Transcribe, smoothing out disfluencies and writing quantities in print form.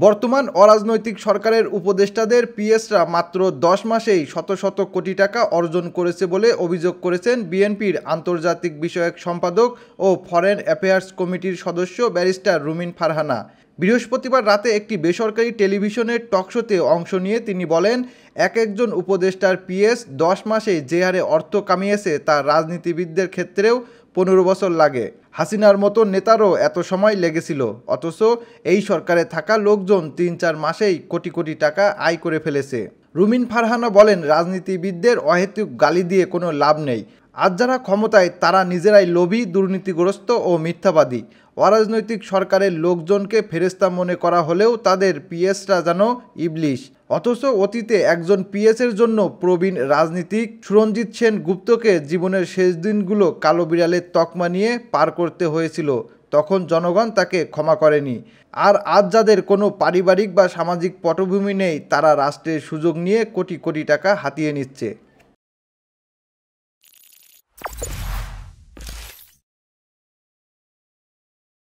বর্তমান অরাজনৈতিক সরকারের উপদেষ্টাদের পিএসরা মাত্র 10 মাসেই শত শত কোটি টাকা অর্জন করেছে বলে অভিযোগ করেছেন বিএনপির আন্তর্জাতিক বিষয়ক সম্পাদক ও ফরেন অ্যাফেয়ার্স কমিটির সদস্য ব্যারিস্টার রুমিন ফারহানা। বৃহস্পতিবার রাতে একটি বেসরকারি টেলিভিশনের টকশোতে অংশ নিয়ে তিনি বলেন, একজন উপদেষ্টার পিএস 10 মাসে যে হারে অর্থ কামিয়েছে তা রাজনীতিবিদদের ক্ষেত্রেও 15 বছর লাগে। হাসিনার মতো নেতারও এত সময় লেগেছিল, অথচ এই সরকারে থাকা লোকজন 3-4 মাসেই কোটি কোটি টাকা আয় করে ফেলেছে। রুমিন ফারহানা বলেন, রাজনীতিবিদদের অহেতুক গালি দিয়ে কোনো লাভ নেই। আজ যারা ক্ষমতায় তারা নিজেরাই লোভী, দুর্নীতিগ্রস্ত ও মিথ্যাবাদী। অরাজনৈতিক সরকারের লোকজনকে ফেরেস্তা মনে করা হলেও তাদের পিএসরা যেন ইবলিশ। অথচ অতীতে একজন পিএসের জন্য প্রবীণ রাজনীতিক সুরঞ্জিত সেন গুপ্তকে জীবনের শেষ দিনগুলো কালো বিড়ালের তকমা নিয়ে পার করতে হয়েছিল, তখন জনগণ তাকে ক্ষমা করেনি। আর আজ যাদের কোনো পারিবারিক বা সামাজিক পটভূমি নেই, তারা রাষ্ট্রের সুযোগ নিয়ে কোটি কোটি টাকা হাতিয়ে নিচ্ছে।